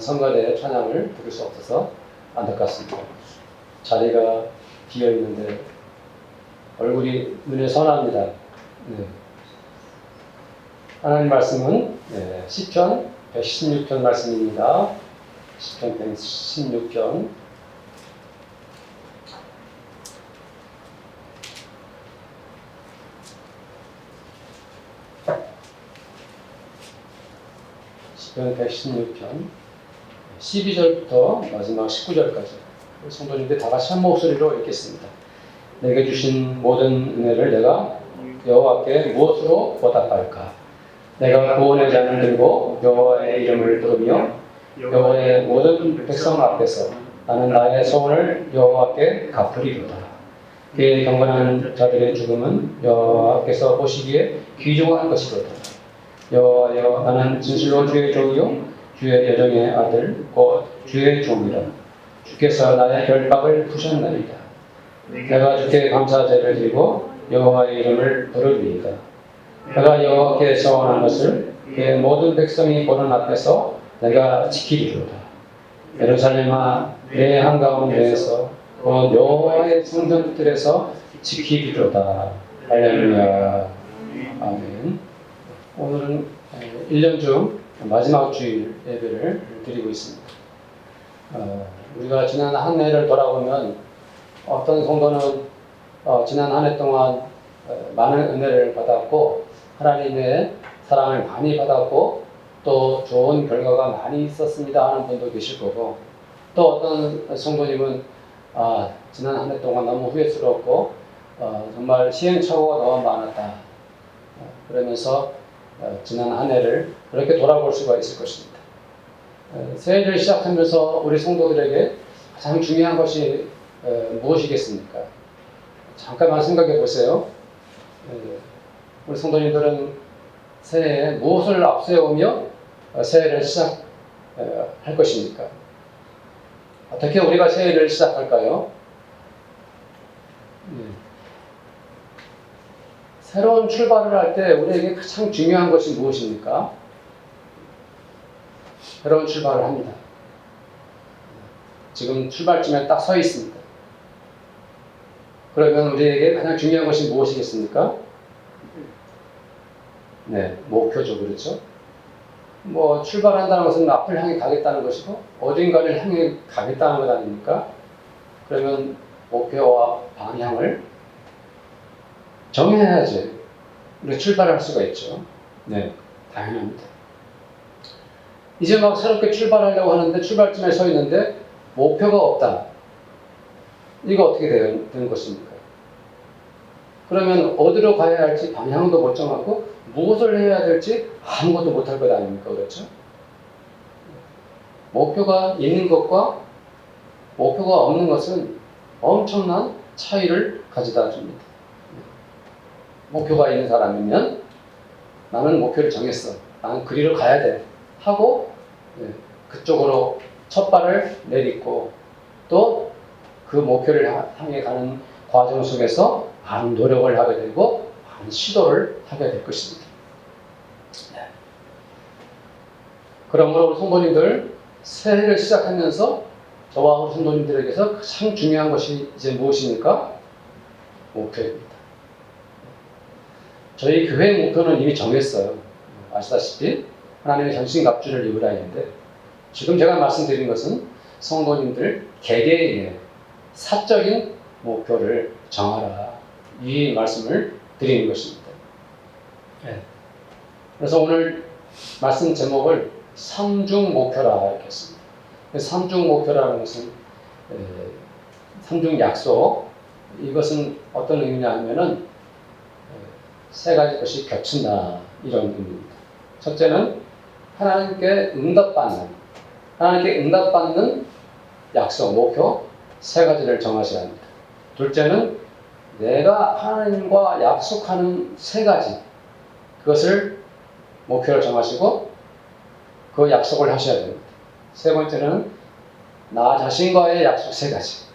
성가대 찬양을 부를 수 없어서 안타깝습니다. 자리가 비어 있는데 얼굴이 눈에 선합니다. 네. 하나님 말씀은 시편 116편 말씀입니다. 시편 116편 시편 116편 12절부터 마지막 19절까지 성도님들 다 같이 한 목소리로 읽겠습니다. 내게 주신 모든 은혜를 내가 여호와께 무엇으로 보답할까? 내가 구원의 잔을 들고 여호와의 이름을 부르며 여호와의 모든 백성 앞에서 나는 나의 소원을 여호와께 갚으리로다. 그의 경건한 자들의 죽음은 여호와께서 보시기에 귀중한 것이로다. 여호와여, 나는 진실로 주의 종이요 주의 여정의 아들 곧 주의 종이라. 주께서 나의 결박을 푸셨나이다. 내가 주께 감사제를 드리고 여호와의 이름을 부르리이다. 내가 여호와께 서원한 것을 그의 모든 백성이 보는 앞에서 내가 지키리로다. 예루살렘아, 내 한가운데에서 곧 여호와의 성전들에서 지키리로다. 할렐루야. 아멘. 오늘은 1년 중 마지막 주일 예배를 드리고 있습니다. 우리가 지난 한 해를 돌아보면 어떤 성도는 지난 한 해 동안 많은 은혜를 받았고 하나님의 사랑을 많이 받았고 또 좋은 결과가 많이 있었습니다 하는 분도 계실 거고, 또 어떤 성도님은 지난 한 해 동안 너무 후회스럽고 정말 시행착오가 너무 많았다 그러면서 지난 한 해를 그렇게 돌아볼 수가 있을 것입니다. 새해를 시작하면서 우리 성도들에게 가장 중요한 것이 무엇이겠습니까? 잠깐만 생각해 보세요. 우리 성도님들은 새해에 무엇을 앞세우며 새해를 시작할 것입니까? 어떻게 우리가 새해를 시작할까요? 새로운 출발을 할 때 우리에게 가장 중요한 것이 무엇입니까? 새로운 출발을 합니다. 지금 출발점에 딱 서 있습니다. 그러면 우리에게 가장 중요한 것이 무엇이겠습니까? 네, 목표죠. 그렇죠? 출발한다는 것은 앞을 향해 가겠다는 것이고 어딘가를 향해 가겠다는 것 아닙니까? 그러면 목표와 방향을 정해야지 우리 출발할 수가 있죠. 네, 당연합니다. 이제 막 새롭게 출발하려고 하는데 출발점에 서 있는데 목표가 없다. 이거 어떻게 되는 것입니까? 그러면 어디로 가야 할지 방향도 못 정하고 무엇을 해야 될지 아무것도 못할 것 아닙니까? 그렇죠? 목표가 있는 것과 목표가 없는 것은 엄청난 차이를 가져다 줍니다. 목표가 있는 사람이면 나는 목표를 정했어. 나는 그리로 가야 돼. 하고 그쪽으로 첫 발을 내딛고 또 그 목표를 향해 가는 과정 속에서 많은 노력을 하게 되고 많은 시도를 하게 될 것입니다. 그러므로 우리 성도님들 새해를 시작하면서 저와 우리 성도님들에게서 가장 중요한 것이 이제 무엇입니까? 목표입니다. 저희 교회 목표는 이미 정했어요. 아시다시피 하나님의 전신갑주를 입으라 했는데 지금 제가 말씀드린 것은 성도님들 개개인의 사적인 목표를 정하라, 이 말씀을 드리는 것입니다. 그래서 오늘 말씀 제목을 삼중 목표라 이렇게 했습니다. 삼중 목표라는 것은 삼중 약속, 이것은 어떤 의미냐 하면은 세 가지 것이 겹친다 이런 의미입니다. 첫째는 하나님께 응답받는 약속, 목표 세 가지를 정하셔야 합니다. 둘째는 내가 하나님과 약속하는 세 가지, 그것을 목표를 정하시고 그 약속을 하셔야 됩니다. 세 번째는 나 자신과의 약속 세 가지.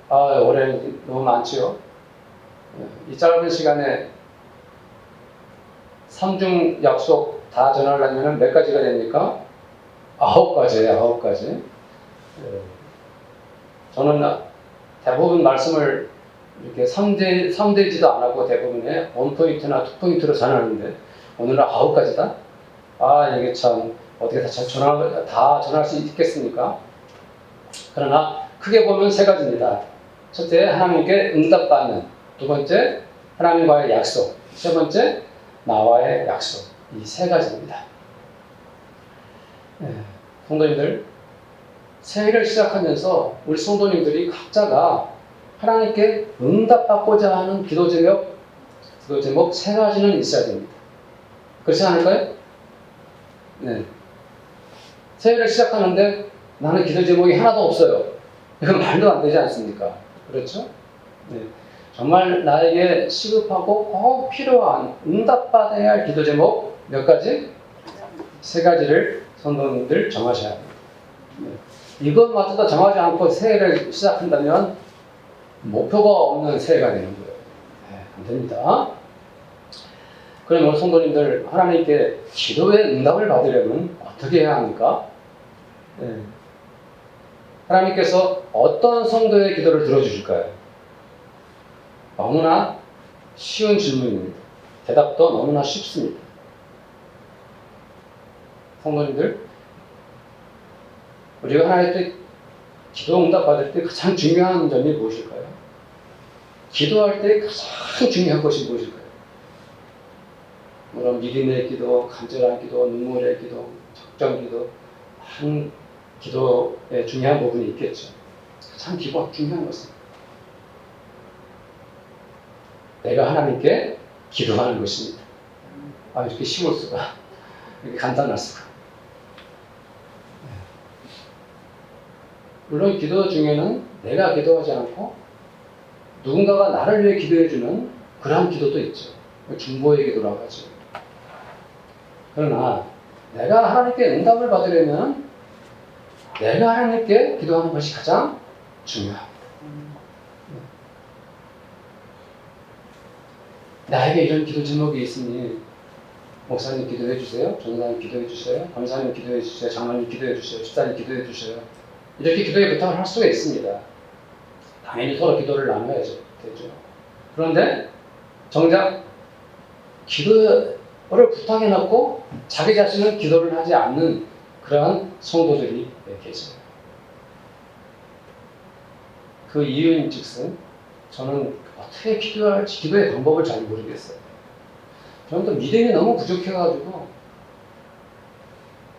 올해 너무 많지요. 이 짧은 시간에 삼중 약속 다 전하려면 몇 가지가 됩니까? 9가지예요, 9가지. 예. 저는 대부분 말씀을 이렇게 3대지도 안 하고 대부분에 원포인트나 투포인트로 전하는데 오늘은 9가지다? 아, 이게 참 어떻게 다 전할 수 있겠습니까? 그러나 크게 보면 3가지입니다. 첫째, 하나님께 응답받는. 두 번째, 하나님과의 약속. 세 번째, 나와의 약속. 이 3가지입니다. 네, 성도님들, 새해를 시작하면서 우리 성도님들이 각자가 하나님께 응답받고자 하는 기도 제목 3가지는 있어야 됩니다. 그렇지 않을까요? 네. 새해를 시작하는데 나는 기도 제목이 하나도 없어요. 이건 말도 안 되지 않습니까? 그렇죠? 네. 정말 나에게 시급하고 꼭 필요한 응답받아야 할 기도 제목 몇 가지? 3가지를 성도님들 정하셔야 합니다. 네. 이것마저도 정하지 않고 새해를 시작한다면 목표가 없는 새해가 되는 거예요. 네, 안 됩니다. 그러면 성도님들, 하나님께 기도의 응답을 받으려면 어떻게 해야 합니까? 네. 하나님께서 어떤 성도의 기도를 들어주실까요? 너무나 쉬운 질문입니다. 대답도 너무나 쉽습니다. 성도님들, 우리가 하나님께 기도 응답 받을 때 가장 중요한 점이 무엇일까요? 기도할 때 가장 중요한 것이 무엇일까요? 물론 믿음의 기도, 간절한 기도, 눈물의 기도, 적정 기도, 한 기도에 중요한 부분이 있겠죠. 가장 중요한 것은 내가 하나님께 기도하는 것입니다. 아, 이렇게 쉬울 수가, 이렇게 간단할 수가. 물론 기도 중에는 내가 기도하지 않고 누군가가 나를 위해 기도해주는 그러한 기도도 있죠. 중보의 기도라고 하죠. 그러나 내가 하나님께 응답을 받으려면 내가 하나님께 기도하는 것이 가장 중요합니다. 나에게 이런 기도 제목이 있으니 목사님 기도해 주세요, 전사님 기도해 주세요, 권사님 기도해 주세요, 장로님 기도해 주세요, 집사님 기도해 주세요. 이렇게 기도의 부탁을 할 수가 있습니다. 당연히 서로 기도를 나눠야죠. 되죠. 그런데 정작 기도를 부탁해놓고 자기 자신은 기도를 하지 않는 그러한 성도들이 계세요. 그 이유인 즉슨 저는 어떻게 기도해야 할지 기도의 방법을 잘 모르겠어요. 저는 또 믿음이 너무 부족해가지고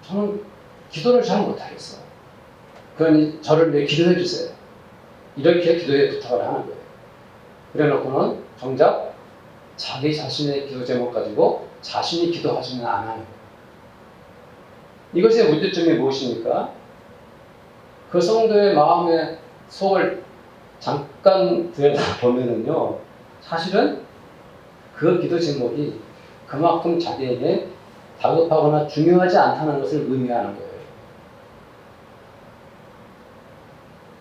저는 기도를 잘 못하겠어요. 그러니 저를 위해 기도해 주세요. 이렇게 기도의 부탁을 하는 거예요. 그래놓고는 정작 자기 자신의 기도 제목 가지고 자신이 기도하지는 않아요. 이것의 문제점이 무엇입니까? 그 성도의 마음의 속을 잠깐 들여다보면은요, 사실은 그 기도 제목이 그만큼 자기에게 다급하거나 중요하지 않다는 것을 의미하는 거예요.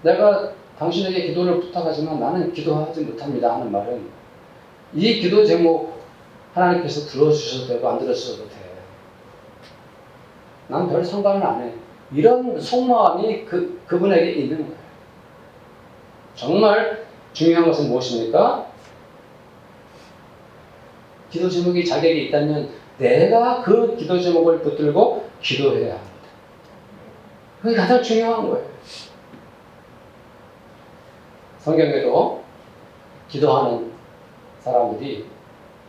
내가 당신에게 기도를 부탁하지만 나는 기도하지 못합니다 하는 말은 이 기도 제목 하나님께서 들어주셔도 되고 안 들어주셔도 돼. 난 별 상관을 안 해. 이런 속마음이 그분에게 있는 거예요. 정말 중요한 것은 무엇입니까? 기도 제목이 자기에게 있다면 내가 그 기도 제목을 붙들고 기도해야 합니다. 그게 가장 중요한 거예요. 성경에도 기도하는 사람들이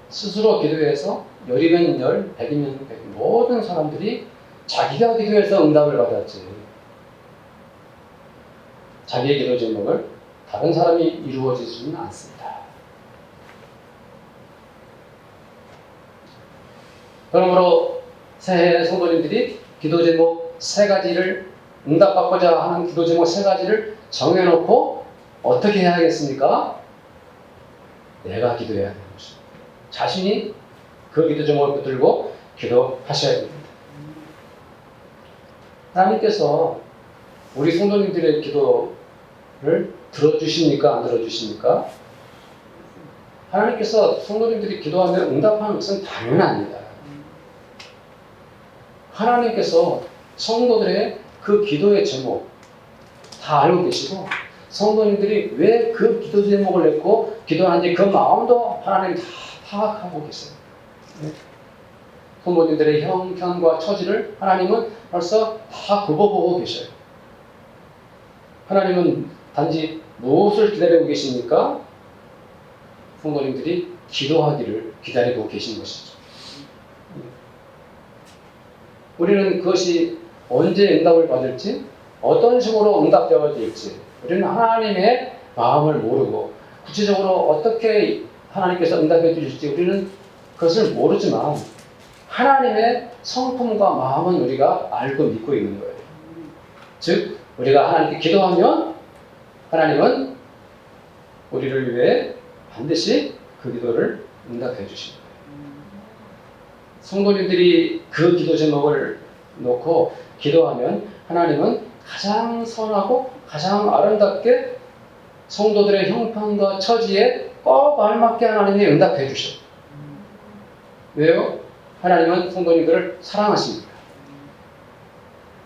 스스로 기도해서 열이면 열, 백이면 백, 모든 사람들이 자기가 기도해서 응답을 받았지. 자기의 기도 제목을 다른 사람이 이루어지지는 않습니다. 그러므로 새해 성도님들이 기도 제목 3가지를 응답받고자 하는 기도 제목 3가지를 정해놓고 어떻게 해야 하겠습니까? 내가 기도해야 되는 것입니다. 자신이 그 기도 제목을 붙들고 기도하셔야 됩니다. 하나님께서 우리 성도님들의 기도를 들어주십니까? 안 들어주십니까? 하나님께서 성도님들이 기도하면 응답하는 것은 당연합니다. 하나님께서 성도들의 그 기도의 제목 다 알고 계시고 성도님들이 왜 그 기도 제목을 냈고 기도하는지 그 마음도 하나님 다 파악하고 계세요. 네. 부모님들의 형편과 처지를 하나님은 벌써 다 굽어보고 계셔요. 하나님은 단지 무엇을 기다리고 계십니까? 성도님들이 기도하기를 기다리고 계신 것이죠. 우리는 그것이 언제 응답을 받을지, 어떤 식으로 응답되어야 될지, 우리는 하나님의 마음을 모르고 구체적으로 어떻게 하나님께서 응답해 주실지 우리는 그것을 모르지만 하나님의 성품과 마음은 우리가 알고 믿고 있는 거예요. 즉 우리가 하나님께 기도하면 하나님은 우리를 위해 반드시 그 기도를 응답해 주십니다. 성도님들이 그 기도 제목을 놓고 기도하면 하나님은 가장 선하고 가장 아름답게 성도들의 형편과 처지에 꼭 알맞게 하나님이 응답해 주셔요. 왜요? 하나님은 성도님들을 사랑하십니다.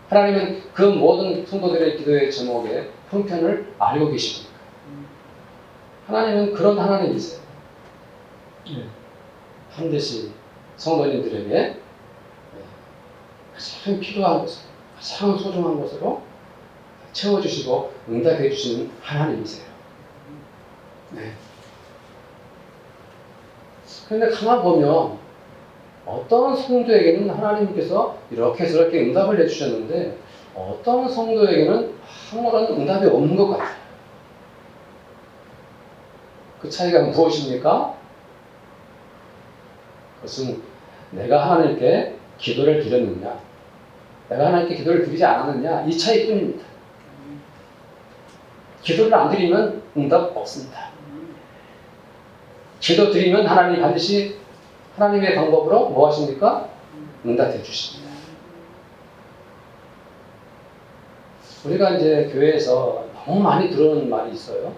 하나님은 그 모든 성도들의 기도의 제목의 형편을 알고 계십니다. 하나님은 그런 하나님이세요. 반드시 성도님들에게 가장 필요한 것을, 가장 소중한 것으로 채워주시고 응답해 주시는 하나님이세요. 네. 그런데 가만 보면 어떤 성도에게는 하나님께서 이렇게 저렇게 응답을 해주셨는데 어떤 성도에게는 아무런 응답이 없는 것 같아요. 그 차이가 무엇입니까? 그것은 내가 하나님께 기도를 드렸느냐, 내가 하나님께 기도를 드리지 않았느냐, 이 차이뿐입니다. 기도를 안 드리면 응답 없습니다. 기도 드리면 하나님이 반드시 하나님의 방법으로 뭐 하십니까? 응답해 주십니다. 우리가 이제 교회에서 너무 많이 들어오는 말이 있어요.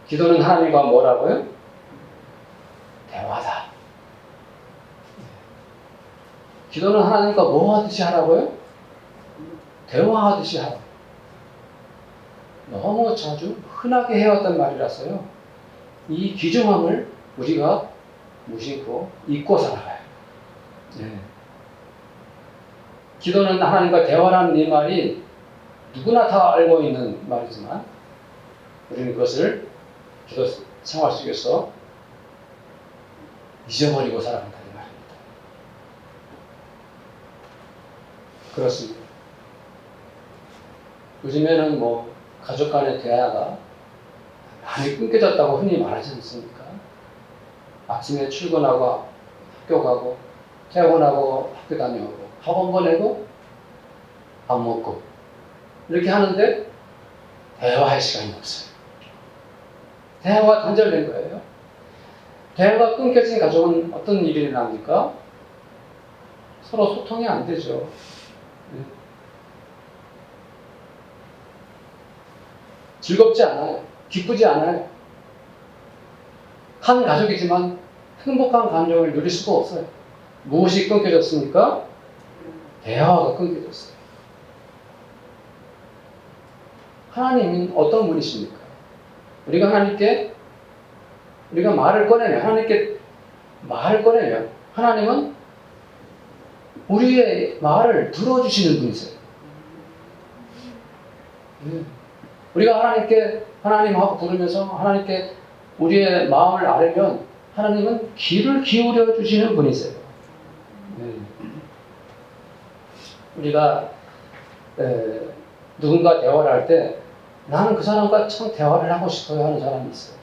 기도는 하나님과 뭐라고요? 대화다. 기도는 하나님과 뭐 하듯이 하라고요? 대화하듯이 하라고. 너무 자주 흔하게 해왔던 말이라서요. 이 귀중함을 우리가 무심코 잊고 살아가요. 네. 기도는 하나님과 대화라는 이 말이 누구나 다 알고 있는 말이지만 우리는 그것을 기도 생활 속에서 잊어버리고 살아간다 이 말입니다. 그렇습니다. 요즘에는 뭐 가족 간의 대화가 많이 끊겨졌다고 흔히 말하지 않습니까? 아침에 출근하고 학교 가고 퇴근하고 학교 다녀오고 학원 보내고 밥 먹고 이렇게 하는데 대화할 시간이 없어요. 대화가 단절된 거예요. 대화가 끊겨진 가족은 어떤 일이 일어납니까? 서로 소통이 안 되죠. 즐겁지 않아요. 기쁘지 않아요. 한 가족이지만 행복한 감정을 누릴 수가 없어요. 무엇이 끊겨졌습니까? 대화가 끊겨졌어요. 하나님은 어떤 분이십니까? 우리가 하나님께 우리가 말을 꺼내면 하나님께 말을 꺼내면 하나님은 우리의 말을 들어주시는 분이세요. 우리가 하나님께 하나님하고 부르면서 하나님께 우리의 마음을 아뢰면 하나님은 귀를 기울여 주시는 분이세요. 우리가 누군가 대화를 할 때 나는 그 사람과 참 대화를 하고 싶어요 하는 사람이 있어요.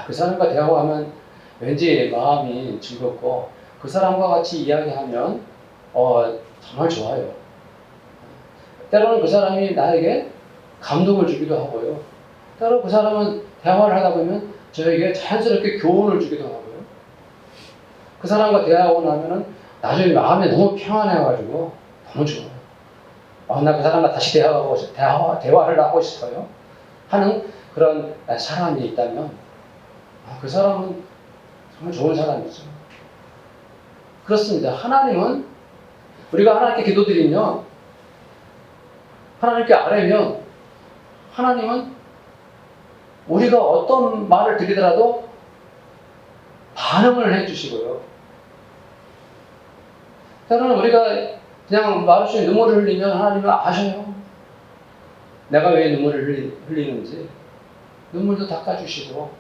그 사람과 대화하면 왠지 마음이 즐겁고 그 사람과 같이 이야기하면 정말 좋아요. 때로는 그 사람이 나에게 감동을 주기도 하고요. 때로 그 사람은 대화를 하다 보면 저에게 자연스럽게 교훈을 주기도 하고요. 그 사람과 대화하고 나면은 나중에 마음이 너무 평안해가지고 너무 좋아요. 나 그 사람과 다시 대화를 하고 싶어요. 하는 그런 사람이 있다면 그 사람은 정말 좋은 사람이죠. 그렇습니다. 하나님은 우리가 하나님께 기도드리면 하나님께 아뢰면 하나님은 우리가 어떤 말을 드리더라도 반응을 해주시고요. 때로는 우리가 그냥 말없이 눈물을 흘리면 하나님은 아셔요. 내가 왜 눈물을 흘리는지 눈물도 닦아주시고,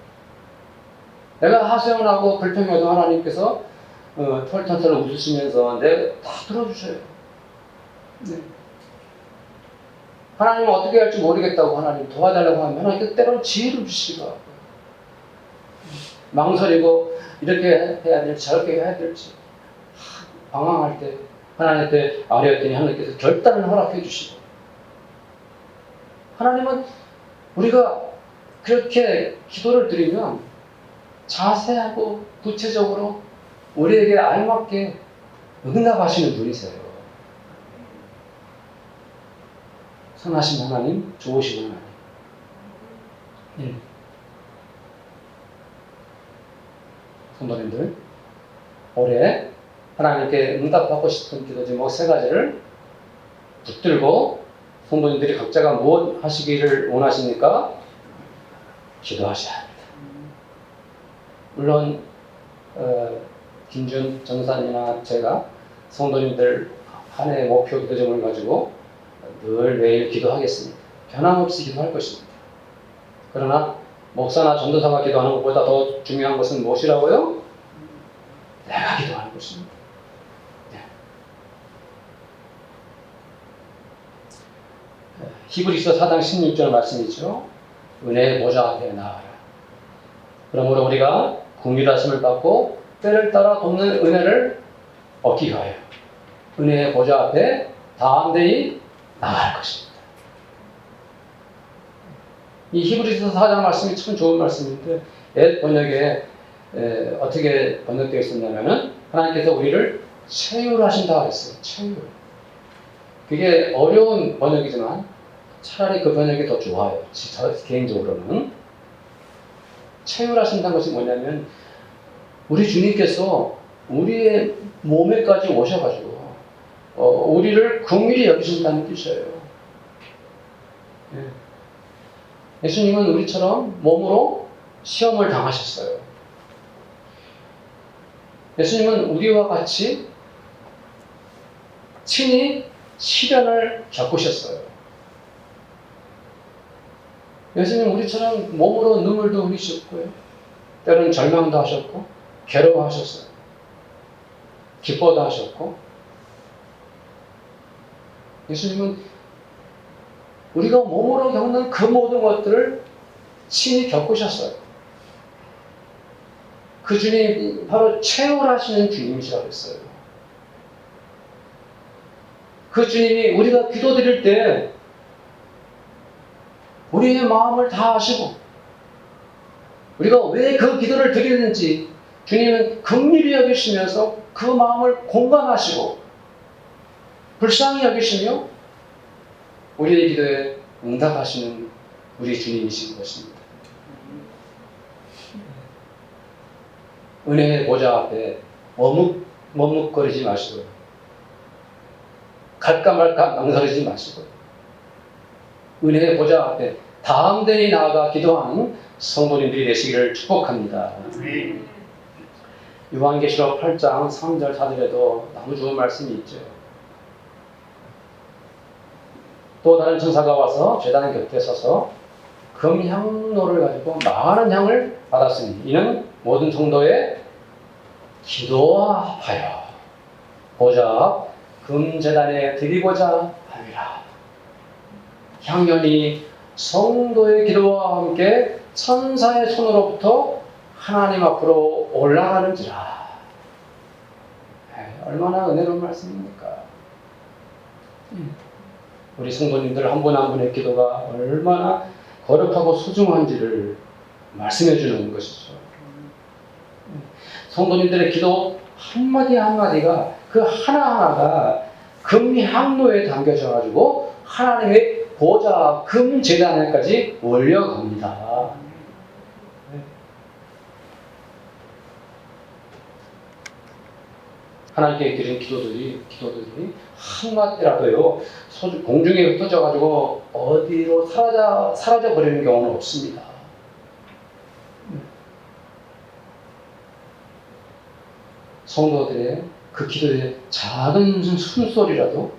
내가 하소연하고 불평해도 하나님께서 털털털 웃으시면서 내가 다 들어주셔요. 네. 하나님은 어떻게 할지 모르겠다고 하나님 도와달라고 하면 하나님 때로는 지혜를 주시기도 하고, 망설이고 이렇게 해야 될지 저렇게 해야 될지 방황할 때 하나님한테 아뢰었더니 하나님께서 결단을 허락해 주시고, 하나님은 우리가 그렇게 기도를 드리면 자세하고 구체적으로 우리에게 알맞게 응답하시는 분이세요. 선하신 하나님, 좋으신 하나님. 네. 성도님들, 올해 하나님께 응답하고 싶은 기도 제목 3가지를 붙들고 성도님들이 각자가 무엇 하시기를 원하십니까? 기도하셔야 합니다. 물론 김준 전사님이나 제가 성도님들 한 해 목표 기도 제목을 가지고 늘 매일 기도하겠습니다. 변함없이 기도할 것입니다. 그러나 목사나 전도사가 기도하는 것보다 더 중요한 것은 무엇이라고요? 내가 기도하는 것입니다. 네. 히브리서 4장 16절 말씀이죠. 은혜의 보좌 앞에 나아가라. 그러므로 우리가 긍휼하심을 받고 때를 따라 돕는 은혜를 얻기 위하여 은혜의 보좌 앞에 담대히 나아갈 것입니다. 이 히브리서 4장 말씀이 참 좋은 말씀인데, 옛 번역에 어떻게 번역되어 있었냐면은 하나님께서 우리를 체휼하신다 그랬어요. 체휼. 그게 어려운 번역이지만 차라리 그 번역이 더 좋아요. 저 개인적으로는. 체휼하신다는 것이 뭐냐면 우리 주님께서 우리의 몸에까지 오셔가지고 우리를 긍휼히 여기신다는 뜻이에요. 예. 예수님은 우리처럼 몸으로 시험을 당하셨어요. 예수님은 우리와 같이 친히 시련을 겪으셨어요. 예수님은 우리처럼 몸으로 눈물도 흘리셨고요. 때로는 절망도 하셨고, 괴로워하셨어요. 기뻐도 하셨고, 예수님은 우리가 몸으로 겪는 그 모든 것들을 친히 겪으셨어요. 그 주님이 바로 체휼하시는 주님이시라고 했어요. 그 주님이 우리가 기도드릴 때 우리의 마음을 다 아시고, 우리가 왜 그 기도를 드리는지 주님은 긍휼히 여기시면서 그 마음을 공감하시고 불쌍히 여기시며 우리의 기도에 응답하시는 우리 주님이신 것입니다. 은혜의 보좌 앞에 머뭇거리지 마시고, 갈까 말까 망설이지 마시고, 은혜의 보좌 앞에 담대히 나아가 기도하는 성도님들이 되시기를 축복합니다. 요한계시록 8장 3절 4절에도 너무 좋은 말씀이 있죠. 또 다른 천사가 와서 제단 곁에 서서 금향로를 가지고 많은 향을 받았으니 이는 모든 성도의 기도하여 보좌 앞 금제단에 드리고자 함이라. 향연이 성도의 기도와 함께 천사의 손으로부터 하나님 앞으로 올라가는지라. 얼마나 은혜로운 말씀입니까? 우리 성도님들 한 분 한 분의 기도가 얼마나 거룩하고 소중한지를 말씀해 주는 것이죠. 성도님들의 기도 한마디 한마디가 그 하나하나가 금향로에 담겨져 가지고 하나님의 보좌 금제단에까지 올려갑니다. 하나님께 드린 기도들이 한마디라도요 공중에 흩어져가지고 어디로 사라져 버리는 경우는 없습니다. 성도들의 그 기도의 작은 숨소리라도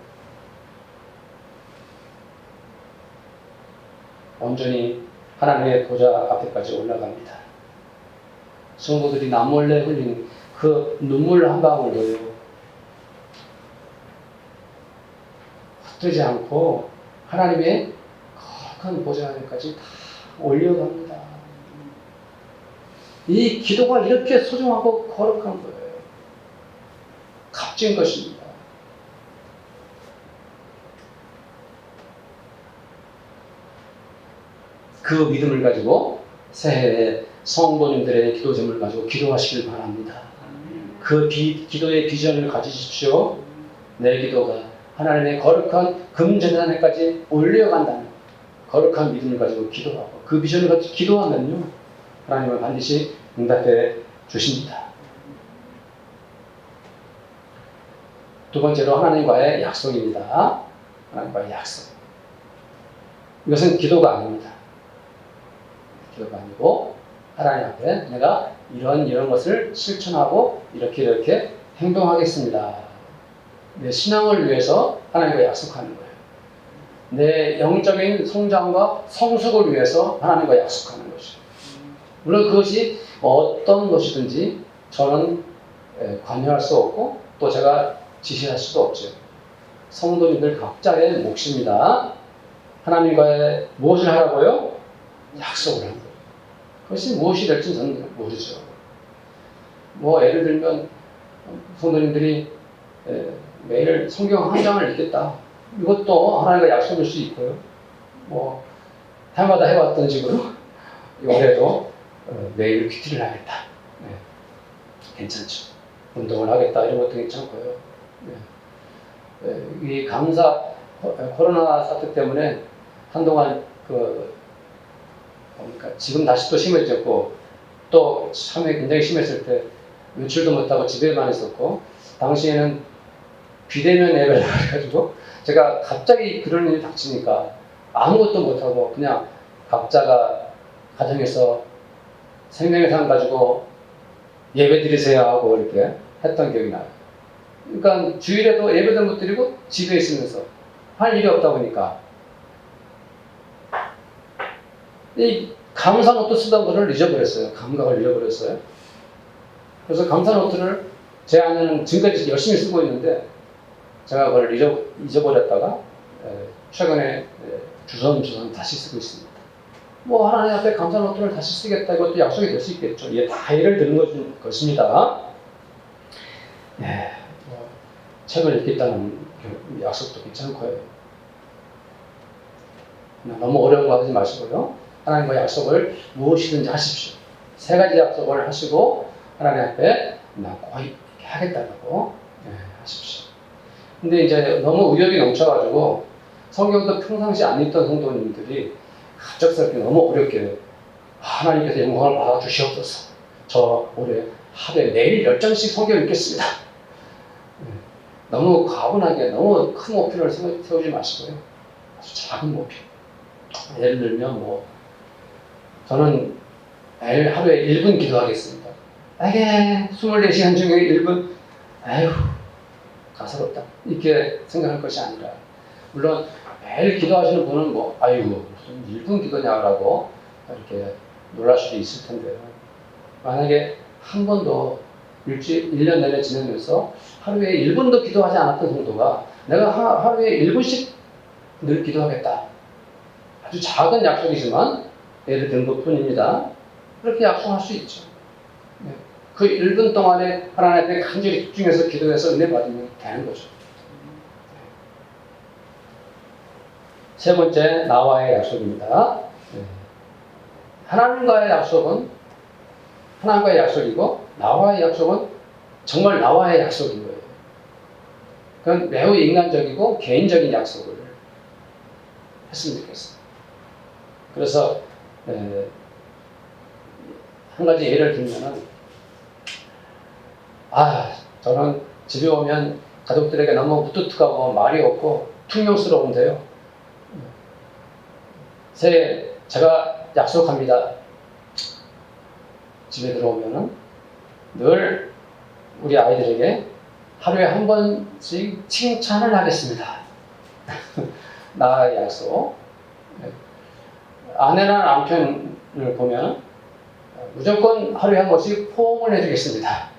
온전히 하나님의 보좌 앞에까지 올라갑니다. 성도들이 남몰래 흘린 그 눈물 한 방울도요 흩뜨지 않고 하나님의 거룩한 보좌 앞에까지 다 올려갑니다. 이 기도가 이렇게 소중하고 거룩한 거예요. 값진 것입니다. 그 믿음을 가지고 새해에 성도님들의 기도 제목을 가지고 기도하시길 바랍니다. 그 기도의 비전을 가지십시오. 내 기도가 하나님의 거룩한 금재단에까지 올려간다는 거룩한 믿음을 가지고 기도하고 그 비전을 가지고 기도하면요 하나님은 반드시 응답해 주십니다. 두 번째로 하나님과의 약속입니다. 하나님과의 약속. 이것은 기도가 아닙니다. 기도가 아니고 하나님 앞에 내가 이런 것을 실천하고 이렇게 행동하겠습니다. 내 신앙을 위해서 하나님과 약속하는 거예요. 내 영적인 성장과 성숙을 위해서 하나님과 약속하는 것이죠. 물론 그것이 어떤 것이든지 저는 관여할 수 없고 또 제가 지시할 수도 없죠. 성도님들 각자의 몫입니다. 하나님과의 무엇을 하라고요? 약속을 하는 거예요. 그것이 무엇이 될지 저는 모르죠. 예를 들면 성도님들이 매일 성경 한 장을 읽겠다. 이것도 하나님과 약속일 수 있고요. 해마다 해왔던 식으로 올해도 매일 큐티를 하겠다. 네. 괜찮죠. 운동을 하겠다. 이런 것도 괜찮고요. 네. 이 코로나 사태 때문에 한동안 지금 다시 또 심해졌고 또 처음에 굉장히 심했을 때 외출도 못하고 집에만 있었고 당시에는 비대면 예배를 해가지고 제가 갑자기 그런 일이 닥치니까 아무것도 못하고 그냥 각자가 가정에서 생명의 상 가지고 예배 드리세요 하고 이렇게 했던 기억이 나요. 그러니까 주일에도 예배도 못 드리고 집에 있으면서 할 일이 없다 보니까 이 감사 노트 쓰던 거를 잊어버렸어요. 감각을 잃어버렸어요. 그래서 감사 노트를 제 아내는 지금까지 열심히 쓰고 있는데 제가 그걸 잊어버렸다가 최근에 주섬주섬 다시 쓰고 있습니다. 하나님 앞에 감사 노트를 다시 쓰겠다 이것도 약속이 될 수 있겠죠. 이게 다 예를 드는 것입니다. 책을 읽겠다는 약속도 괜찮고요. 너무 어려운 거 하지 마시고요. 하나님과 약속을 무엇이든지 하십시오. 세 가지 약속을 하시고 하나님 앞에 나 꼭 이렇게 하겠다고 하십시오. 근데 이제 너무 의욕이 넘쳐가지고 성경도 평상시 안 읽던 성도님들이 갑작스럽게 너무 어렵게 하나님께서 영광을 받아주시옵소서. 저 올해 하루에 매일 10장씩 성경 읽겠습니다. 너무 과분하게 너무 큰 목표를 세우지 마시고요. 아주 작은 목표. 예를 들면 저는 매일 하루에 1분 기도하겠습니다. 24시간 중에 1분 가소롭다 이렇게 생각할 것이 아니라 물론 매일 기도하시는 분은 무슨 1분 기도냐라고 이렇게 놀랄 수도 있을 텐데요. 만약에 한 번도 1년 내내 지내면서 하루에 1분도 기도하지 않았던 성도가 내가 하루에 1분씩 늘 기도하겠다. 아주 작은 약속이지만 예를 든 것 뿐입니다. 그렇게 약속할 수 있죠. 그 1분 동안에 하나님께 간절히 집중해서 기도해서 은혜 받으면 되는 거죠. 세 번째, 나와의 약속입니다. 하나님과의 약속은 하나님과의 약속이고 나와의 약속은 정말 나와의 약속인 거예요. 그건 매우 인간적이고 개인적인 약속을 했으면 좋겠어요. 그래서 한 가지 예를 들면은 저는 집에 오면 가족들에게 너무 무뚝뚝하고 말이 없고 퉁명스러운데요. 제가 약속합니다. 집에 들어오면은 늘 우리 아이들에게 하루에 한 번씩 칭찬을 하겠습니다. 나의 약속. 아내나 남편을 보면 무조건 하루에 한 번씩 포옹을 해주겠습니다.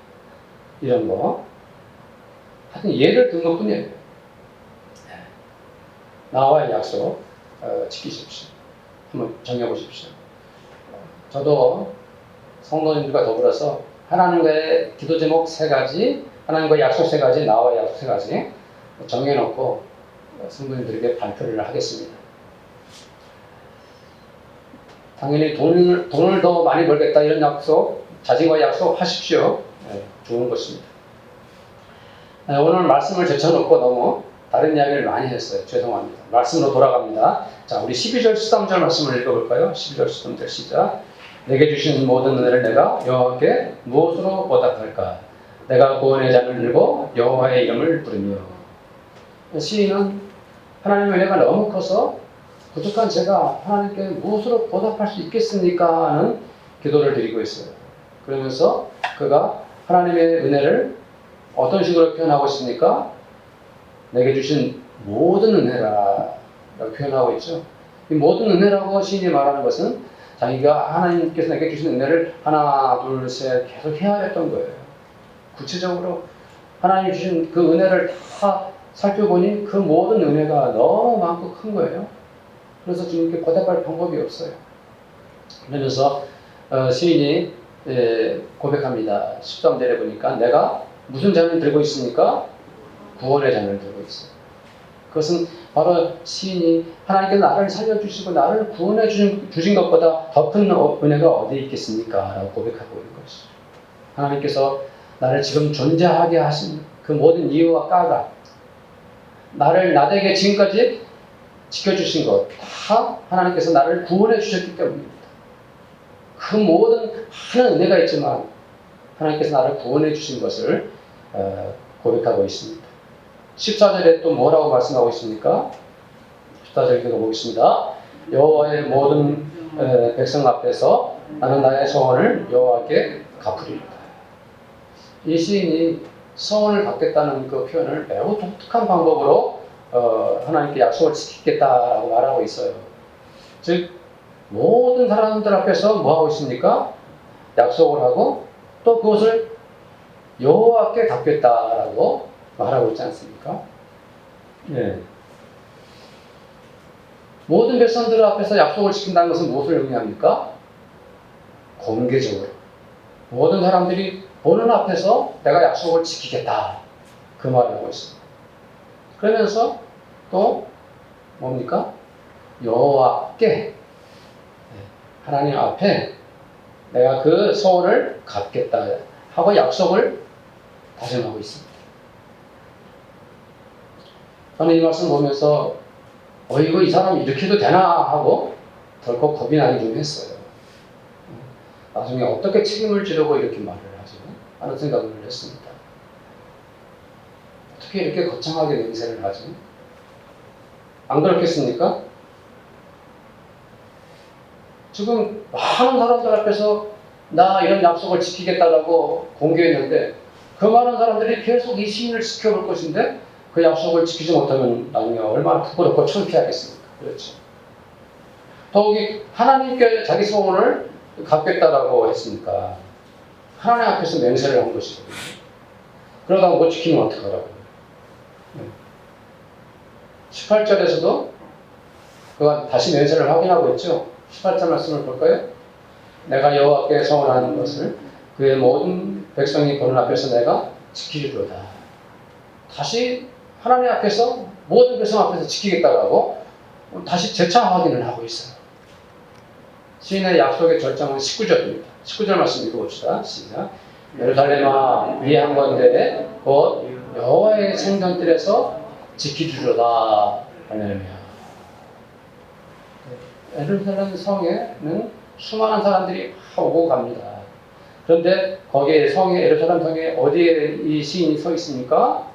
이런 거. 하여튼 예를 든 것 뿐이에요. 나와의 약속 지키십시오. 한번 정해보십시오. 저도 성도님들과 더불어서 하나님과의 기도 제목 3가지, 하나님과의 약속 3가지, 나와의 약속 3가지 정해놓고 성도님들에게 발표를 하겠습니다. 당연히 돈을 더 많이 벌겠다 이런 약속, 자신과 약속 하십시오. 좋은 것입니다. 오늘 말씀을 제쳐놓고 너무 다른 이야기를 많이 했어요. 죄송합니다. 말씀으로 돌아갑니다. 자, 우리 12절 13절 말씀을 읽어볼까요? 12절 13절 시작. 내게 주신 모든 은혜를 내가 여호와께 무엇으로 보답할까? 내가 구원의 잔을 들고 여호와의 이름을 부르며. 시인은 하나님의 은혜가 너무 커서 부족한 제가 하나님께 무엇으로 보답할 수 있겠습니까? 하는 기도를 드리고 있어요. 그러면서 그가 하나님의 은혜를 어떤 식으로 표현하고 있습니까? 내게 주신 모든 은혜라 라고 표현하고 있죠. 이 모든 은혜라고 시인이 말하는 것은 자기가 하나님께서 내게 주신 은혜를 하나, 둘, 셋 계속 헤아렸던 거예요. 구체적으로 하나님 주신 그 은혜를 다 살펴보니 그 모든 은혜가 너무 많고 큰 거예요. 그래서 주님께 보답할 방법이 없어요. 그러면서 시인이 고백합니다. 13절에 보니까 내가 무슨 잔을 들고 있습니까? 구원의 잔을 들고 있어요. 그것은 바로 시인이 하나님께서 나를 살려주시고 나를 구원해 주신 것보다 더 큰 은혜가 어디에 있겠습니까? 라고 고백하고 있는 것이죠. 하나님께서 나를 지금 존재하게 하신 그 모든 이유와 까닭, 나를 나에게 지금까지 지켜주신 것 다 하나님께서 나를 구원해 주셨기 때문입니다. 그 모든 많은 은혜가 있지만 하나님께서 나를 구원해 주신 것을 고백하고 있습니다. 14절에 또 뭐라고 말씀하고 있습니까? 14절 읽어보겠습니다. 여호와의 모든 백성 앞에서 나는 나의 소원을 여호와께 갚으리이다. 이 시인이 소원을 갚겠다는 그 표현을 매우 독특한 방법으로 하나님께 약속을 지키겠다라고 말하고 있어요. 즉 모든 사람들 앞에서 뭐하고 있습니까? 약속을 하고 또 그것을 여호와께 갚겠다라고 말하고 있지 않습니까? 네. 모든 백성들 앞에서 약속을 지킨다는 것은 무엇을 의미합니까? 공개적으로 모든 사람들이 보는 앞에서 내가 약속을 지키겠다 그 말을 하고 있습니다. 그러면서 또 뭡니까? 여호와께 하나님 앞에 내가 그 소원을 갚겠다 하고 약속을 다짐하고 있습니다. 저는 이 말씀 보면서 어이구 이 사람이 이렇게 해도 되나 하고 덜컥 겁이 나기 좀 했어요. 나중에 어떻게 책임을 지려고 이렇게 말을 하지? 하는 생각을 했습니다. 어떻게 이렇게 거창하게 맹세를 하지? 안 그렇겠습니까? 지금 많은 사람들 앞에서 나 이런 약속을 지키겠다라고 공개했는데 그 많은 사람들이 계속 이 시인을 지켜볼 것인데 그 약속을 지키지 못하면 나중에 얼마나 부끄럽고 창피하겠습니까? 그렇죠. 더욱이 하나님께 자기 소원을 갚겠다라고 했으니까 하나님 앞에서 맹세를 한 것이거든요. 그러다가 못 지키면 어떡하라고요? 18절에서도 그가 다시 맹세를 확인하고 있죠. 18절 말씀을 볼까요? 내가 여호와께 소원하는 것을 그의 모든 백성이 보는 앞에서 내가 지키리로다. 다시 하나님 앞에서 모든 백성 앞에서 지키겠다라고 다시 재차 확인을 하고 있어요. 시인의 약속의 절정은 19절입니다. 19절 말씀 읽어봅시다. 시작. 예루살렘아 위한 건데 곧 여호와의 성전들에서 지키주려다. 할렐루야. 예루살렘 성에는 수많은 사람들이 오고 갑니다. 그런데 거기에 성에 예루살렘 성에 어디에 이 시인이 서 있습니까?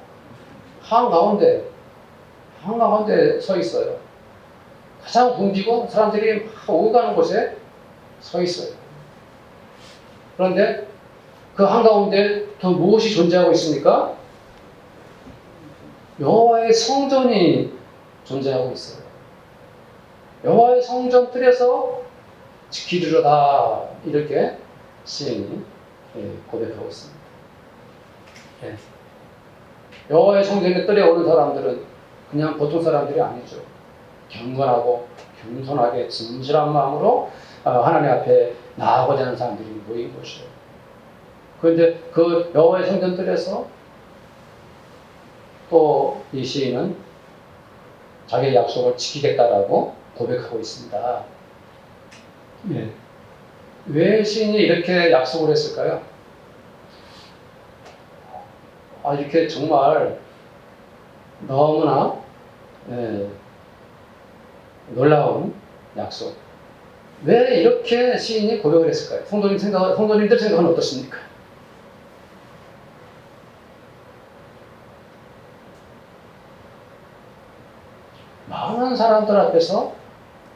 한가운데 서 있어요. 가장 붐비고 사람들이 막 오고 가는 곳에 서 있어요. 그런데 그 한가운데 또 무엇이 존재하고 있습니까? 여호와의 성전이 존재하고 있어요. 여호와의 성전 뜰에서 지키리로다, 이렇게 시인이 고백하고 있습니다. 여호와의 성전의 뜰에 오는 사람들은 그냥 보통 사람들이 아니죠. 경건하고 겸손하게 진실한 마음으로 하나님 앞에 나아가고자 하는 사람들이 모인 곳이에요. 그런데 그 여호와의 성전 뜰에서 또 이 시인은 자기의 약속을 지키겠다라고 고백하고 있습니다. 왜 시인이 이렇게 약속을 했을까요? 이렇게 정말 너무나 놀라운 약속. 왜 이렇게 시인이 고백을 했을까요? 성도님들 생각은 어떻습니까? 많은 사람들 앞에서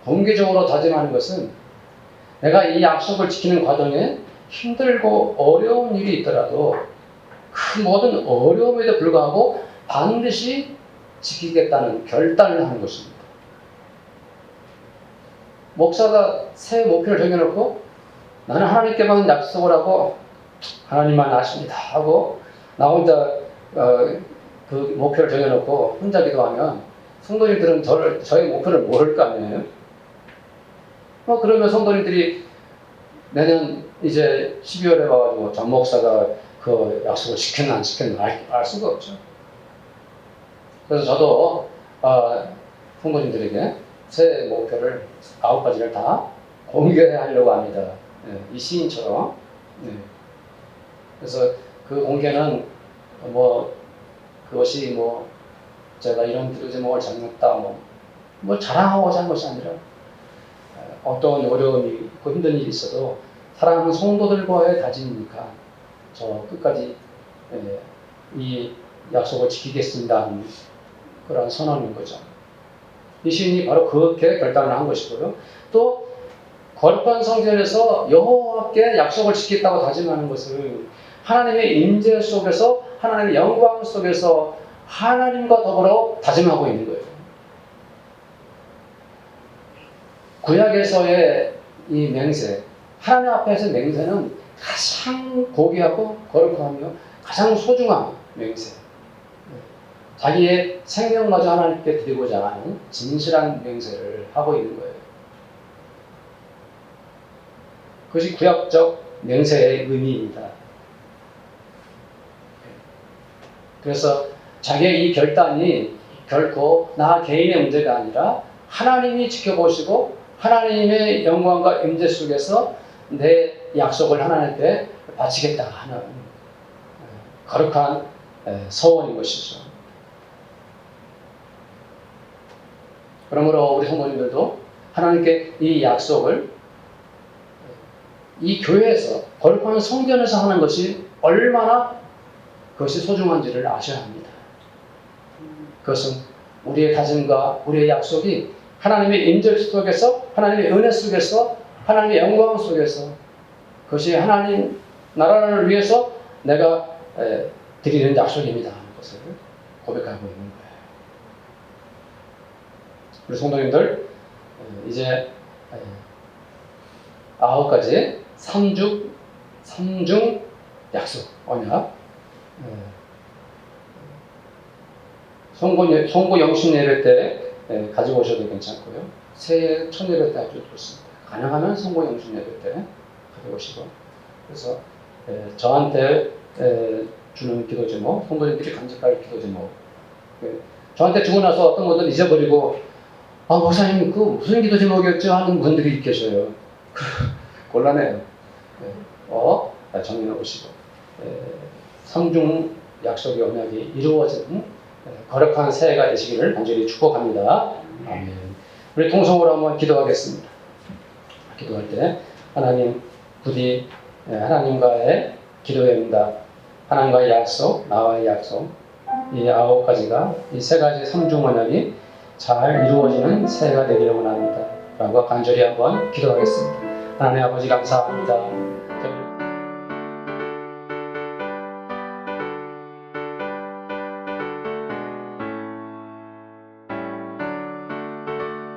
공개적으로 다짐하는 것은 내가 이 약속을 지키는 과정에 힘들고 어려운 일이 있더라도 그 모든 어려움에도 불구하고 반드시 지키겠다는 결단을 하는 것입니다. 목사가 새 목표를 정해놓고 나는 하나님께만 약속을 하고 하나님만 아십니다 하고 나 혼자 그 목표를 정해놓고 혼자 기도하면 성도님들은 저의 목표를 모를 거 아니에요. 그러면 성도님들이 내년 이제 12월에 와가지고 전 목사가 그 약속을 지켰나 안 지켰나 알 수가 없죠. 그래서 저도 성도님들에게 새 목표를 9가지를 다 공개하려고 합니다. 이 시인처럼. 그래서 그 공개는 그것이 제가 이런 기도 제목을 정했다 자랑하고자 하는 것이 아니라 어떤 어려움이 있고 힘든 일이 있어도 사랑하는 성도들과의 다짐이니까 저 끝까지 이 약속을 지키겠습니다 하는 그런 선언인 거죠. 이 시인이 바로 그렇게 결단을 한 것이고요. 또 거룩한 성전에서 여호와께 약속을 지키겠다고 다짐하는 것은 하나님의 임재 속에서 하나님의 영광 속에서 하나님과 더불어 다짐하고 있는 거예요. 구약에서의 이 맹세, 하나님 앞에서의 맹세는 가장 고귀하고 거룩하며 가장 소중한 맹세. 자기의 생명마저 하나님께 드리고자 하는 진실한 맹세를 하고 있는 거예요. 그것이 구약적 맹세의 의미입니다. 그래서 자기의 이 결단이 결코 나 개인의 문제가 아니라 하나님이 지켜보시고 하나님의 영광과 임재 속에서 내 약속을 하나님께 바치겠다 하는 거룩한 서원인 것이죠. 그러므로 우리 성도님들도 하나님께 이 약속을 이 교회에서 거룩한 성전에서 하는 것이 얼마나 그것이 소중한지를 아셔야 합니다. 그것은 우리의 다짐과 우리의 약속이 하나님의 임재 속에서 하나님의 은혜 속에서 하나님의 영광 속에서 그것이 하나님 나라를 위해서 내가 드리는 약속입니다 하는 것을 고백하고 있는 거예요. 우리 성도님들 이제 9가지 삼중 약속 언약 송고 영신 예배 때 가지고 오셔도 괜찮고요. 새해 첫 예배 때 아주 좋습니다. 가능하면 송고 영신 예배 때 가져오시고 그래서 저한테 주는 기도 제목, 성도님들이 간직할 기도 제목 저한테 주고 나서 어떤 분들은 잊어버리고 목사님 그 무슨 기도 제목이었죠? 하는 분들이 계셔요. 곤란해요. 정리해 보시고 성중 약속의 언약이 이루어지는 거룩한 새해가 되시기를 간절히 축복합니다. 아멘. 우리 통성으로 한번 기도하겠습니다. 기도할 때 하나님 부디 하나님과의 기도입니다. 하나님과의 약속, 나와의 약속, 이 9가지가 이 3가지 삼중 언약이 잘 이루어지는 새해가 되기를 원합니다. 라고 간절히 한번 기도하겠습니다. 하나님 아버지 감사합니다.